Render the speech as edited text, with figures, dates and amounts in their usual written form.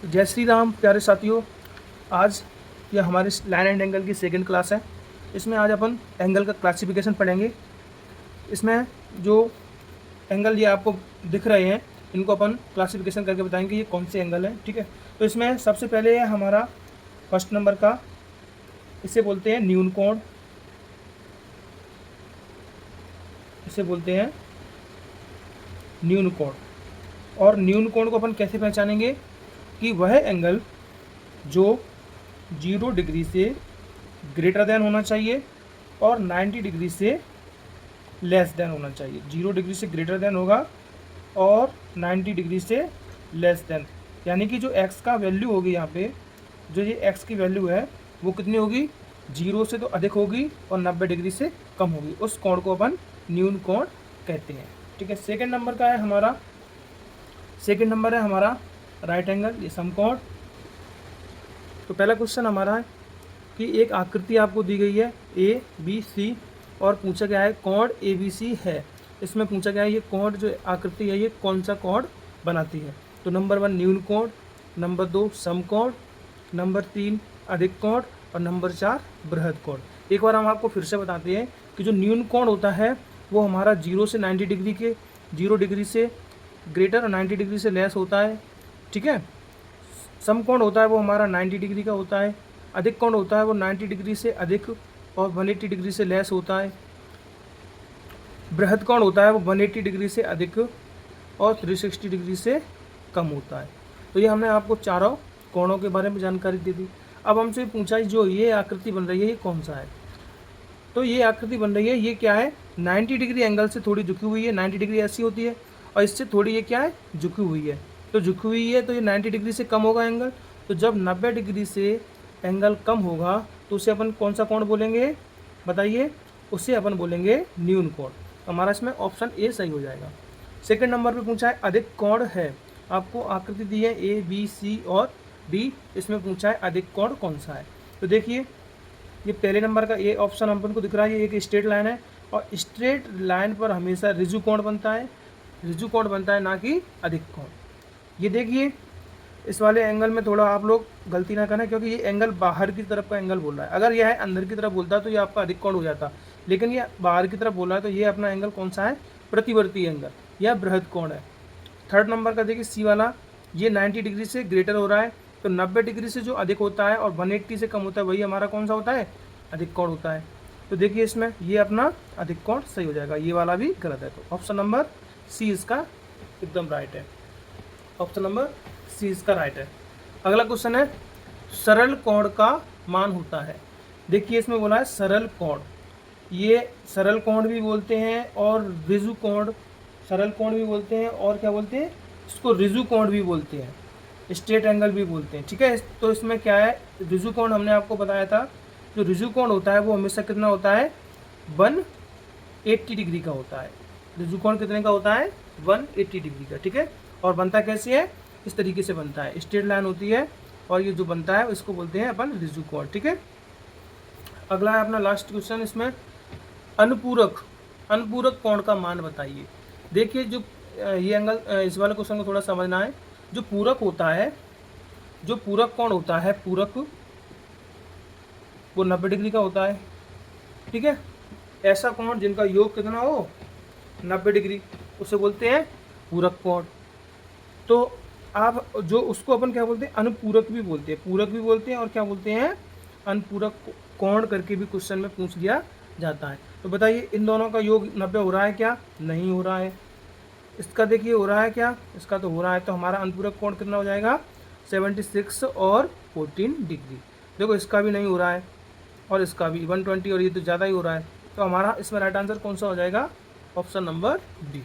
जय श्री राम प्यारे साथियों। आज यह हमारी लाइन एंड एंगल की सेकंड क्लास है। इसमें आज अपन एंगल का क्लासिफिकेशन पढ़ेंगे। इसमें जो एंगल ये आपको दिख रहे हैं इनको अपन क्लासिफिकेशन करके बताएंगे ये कौन से एंगल है। ठीक है, तो इसमें सबसे पहले है हमारा फर्स्ट नंबर का, इसे बोलते हैं न्यून कोण। इसे बोलते हैं न्यून कोण। और न्यून कोण को अपन कैसे पहचानेंगे कि वह एंगल जो 0 डिग्री से ग्रेटर देन होना चाहिए और 90 डिग्री से लेस देन होना चाहिए। 0 डिग्री से ग्रेटर देन होगा और 90 डिग्री से लेस देन, यानी कि जो x का वैल्यू होगी यहाँ पे, जो ये x की वैल्यू है वो कितनी होगी, 0 से तो अधिक होगी और 90 डिग्री से कम होगी। उस कोण को अपन न्यून कोण कहते हैं। ठीक है, सेकंड नंबर का है हमारा, सेकंड नंबर है हमारा राइट एंगल, ये समकोण। तो पहला क्वेश्चन हमारा है कि एक आकृति आपको दी गई है ए बी सी और पूछा गया है कोण ए बी सी है। इसमें पूछा गया है ये कोण जो आकृति है ये कौन सा कोण बनाती है। तो नंबर 1 न्यून कोण, नंबर 2 समकोण, नंबर 3 अधिक कोण और नंबर 4 बृहद कोण। एक बार हम आपको फिर से बताते हैं कि जो न्यून कोण होता है वो हमारा 0 से 90 डिग्री के, 0 डिग्री से ग्रेटर और 90 डिग्री से लेस होता है। ठीक है, समकोण होता है वो हमारा 90 डिग्री का होता है। अधिक कोण होता है वो 90 डिग्री से अधिक और 180 डिग्री से लेस होता है। बृहद कोण होता है वो 180 डिग्री से अधिक और 360 डिग्री से कम होता है। तो ये हमने आपको चारों कोणों के बारे में जानकारी दे दी। अब हमसे पूछा जो ये आकृति बन रही है ये कौन सा है। तो ये आकृति बन रही है, ये क्या है, 90 डिग्री एंगल से थोड़ी झुकी हुई है। 90 डिग्री ऐसी होती है और इससे थोड़ी ये क्या है, झुकी हुई है। तो झुकी हुई है तो ये 90 डिग्री से कम होगा एंगल। तो जब 90 डिग्री से एंगल कम होगा तो उसे अपन कौन सा कोण बोलेंगे, बताइए। उसे अपन बोलेंगे न्यून कोण। हमारा इसमें ऑप्शन ए सही हो जाएगा। सेकंड नंबर पे पूछा है अधिक कोण है। आपको आकृति दी है ए बी सी और डी, इसमें पूछा है अधिक कोण कौन सा है। तो देखिए ये पहले नंबर का ए ऑप्शन अपन को दिख रहा है, ये एक स्ट्रेट लाइन है और स्ट्रेट लाइन पर हमेशा ऋजु कोण बनता है। ऋजु कोण बनता है, ना कि अधिक कोण। ये देखिए इस वाले एंगल में थोड़ा आप लोग गलती ना करना, क्योंकि ये एंगल बाहर की तरफ का एंगल बोल रहा है। अगर यह अंदर की तरफ बोलता तो ये आपका अधिक कोण हो जाता, लेकिन ये बाहर की तरफ बोल रहा है तो ये अपना एंगल कौन सा है, प्रतिवर्ती एंगल या बृहद कोण है। थर्ड नंबर का देखिए सी वाला, ये 90 डिग्री से ग्रेटर हो रहा है। तो 90 डिग्री से जो अधिक होता है और 180 से कम होता है वही हमारा कौन सा होता है, अधिक कोण होता है। तो देखिए इसमें ये अपना अधिक कोण सही हो जाएगा, ये वाला भी गलत है। तो ऑप्शन नंबर सी इसका एकदम राइट है। ऑप्शन नंबर सी इसका राइट है। अगला क्वेश्चन है सरल कोण का मान होता है। देखिए इसमें बोला है सरल कोण, ये सरल कोण भी बोलते हैं और ऋजु कोण, सरल कोण भी बोलते हैं और क्या बोलते हैं, इसको ऋजु कोण भी बोलते हैं, स्ट्रेट एंगल भी बोलते हैं। ठीक है, तो इसमें क्या है, ऋजु कोण हमने आपको बताया था। जो ऋजु कोण होता है वो हमेशा कितना होता है, 180 डिग्री का होता है। ऋजु कोण कितने का होता है, 180 डिग्री का। ठीक है, और बनता कैसे है, इस तरीके से बनता है, स्ट्रेट लाइन होती है और ये जो बनता है इसको बोलते हैं अपन ऋजु कोण। ठीक है, अगला है अपना लास्ट क्वेश्चन, इसमें अनुपूरक, अनुपूरक कोण का मान बताइए। देखिए जो ये एंगल, इस वाले क्वेश्चन को थोड़ा समझना है। जो पूरक होता है, जो पूरक कोण होता है, पूरक वो 90 डिग्री का होता है। ठीक है, ऐसा कोण जिनका योग कितना हो, 90 डिग्री, उसे बोलते हैं पूरक कोण। तो आप जो उसको अपन क्या बोलते हैं, अनुपूरक भी बोलते हैं, पूरक भी बोलते हैं और क्या बोलते हैं, अनुपूरक कोण करके भी क्वेश्चन में पूछ लिया जाता है। तो बताइए इन दोनों का योग 90 हो रहा है क्या, नहीं हो रहा है। इसका देखिए हो रहा है क्या, इसका तो हो रहा है। तो हमारा अनुपूरक कोण कितना हो जाएगा, 76 और 14 डिग्री। देखो इसका भी नहीं हो रहा है और इसका भी 120, और ये तो ज़्यादा ही हो रहा है। तो हमारा इसमें राइट आंसर कौन सा हो जाएगा, ऑप्शन नंबर डी।